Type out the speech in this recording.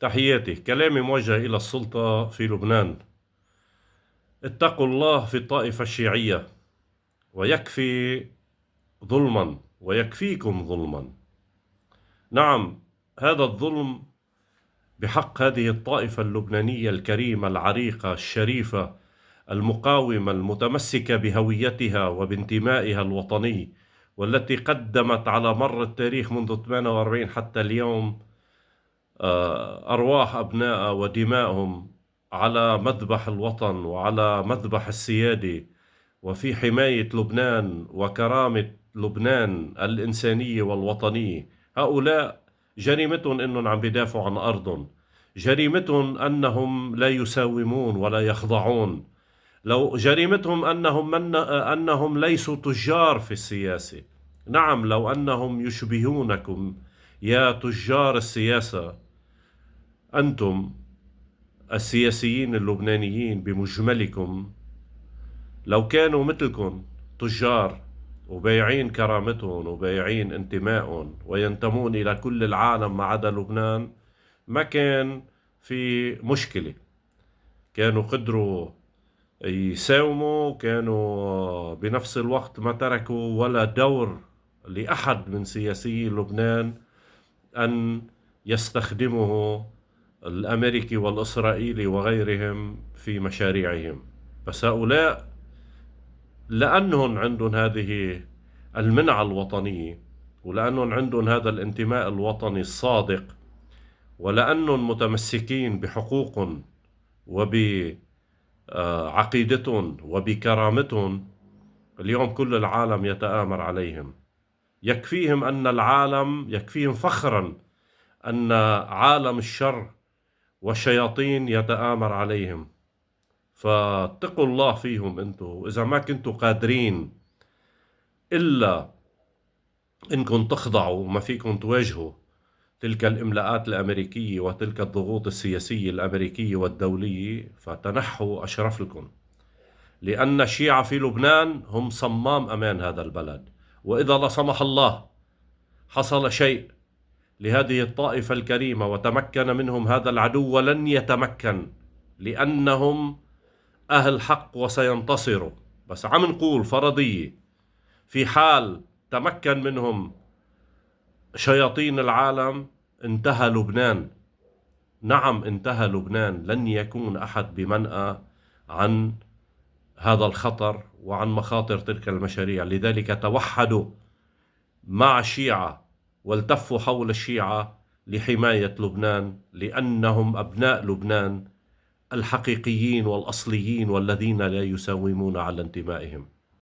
تحياتي. كلامي موجه إلى السلطة في لبنان. اتقوا الله في الطائفة الشيعية، ويكفي ظلما ويكفيكم ظلما. نعم، هذا الظلم بحق هذه الطائفة اللبنانية الكريمة العريقة الشريفة المقاومة المتمسكة بهويتها وبانتمائها الوطني، والتي قدمت على مر التاريخ منذ 48 حتى اليوم أرواح أبنائها ودمائهم على مذبح الوطن وعلى مذبح السيادة، وفي حماية لبنان وكرامة لبنان الإنسانية والوطنية. هؤلاء جريمتهم أنهم عم بيدافعوا عن أرضهم، جريمتهم أنهم لا يساومون ولا يخضعون، لو جريمتهم أنهم ليسوا تجار في السياسة. نعم، لو أنهم يشبهونكم يا تجار السياسة، أنتم السياسيين اللبنانيين بمجملكم، لو كانوا مثلكم تجار وبايعين كرامتهم وبايعين انتمائهم وينتمون إلى كل العالم ما عدا لبنان، ما كان في مشكلة. كانوا قدروا يساوموا، كانوا بنفس الوقت ما تركوا ولا دور لأحد من سياسي لبنان أن يستخدمه الأمريكي والإسرائيلي وغيرهم في مشاريعهم. بس هؤلاء لأنهم عندهم هذه المنعة الوطنية، ولأنهم عندهم هذا الانتماء الوطني الصادق، ولأنهم متمسكين بحقوقهم وبعقيدتهم وبكرامتهم، اليوم كل العالم يتآمر عليهم. يكفيهم فخرا أن عالم الشر والشياطين يتآمر عليهم. فاتقوا الله فيهم انتوا، إذا ما كنتوا قادرين إلا إنكم تخضعوا، ما فيكم تواجهوا تلك الإملاءات الأمريكية وتلك الضغوط السياسية الأمريكية والدولية، فتنحوا أشرف لكم. لأن الشيعة في لبنان هم صمام أمان هذا البلد، وإذا لا سمح الله حصل شيء لهذه الطائفة الكريمة وتمكن منهم هذا العدو، ولن يتمكن لأنهم أهل حق وسينتصروا. بس عم نقول فرضية، في حال تمكن منهم شياطين العالم انتهى لبنان. نعم، انتهى لبنان، لن يكون أحد بمنأى عن هذا الخطر وعن مخاطر تلك المشاريع. لذلك توحدوا مع الشيعة والتفوا حول الشيعة لحماية لبنان، لأنهم أبناء لبنان الحقيقيين والأصليين، والذين لا يساومون على انتمائهم.